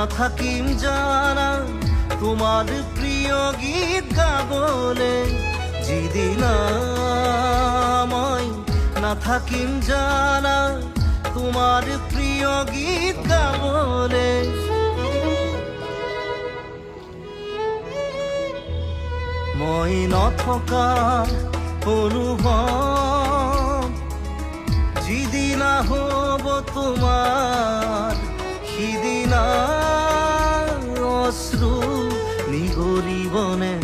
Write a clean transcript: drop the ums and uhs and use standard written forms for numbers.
নাথাকিম জানা তোমার প্রিয় গীত গাবলে। যেদিন মই নাথাকিম জানা তোমার প্রিয় গীত গাবলে। মই নথকা অনুভৱ যিদিনা হ'ব তোমাৰ, সিদিনা অশ্ৰু নিগৰিবনে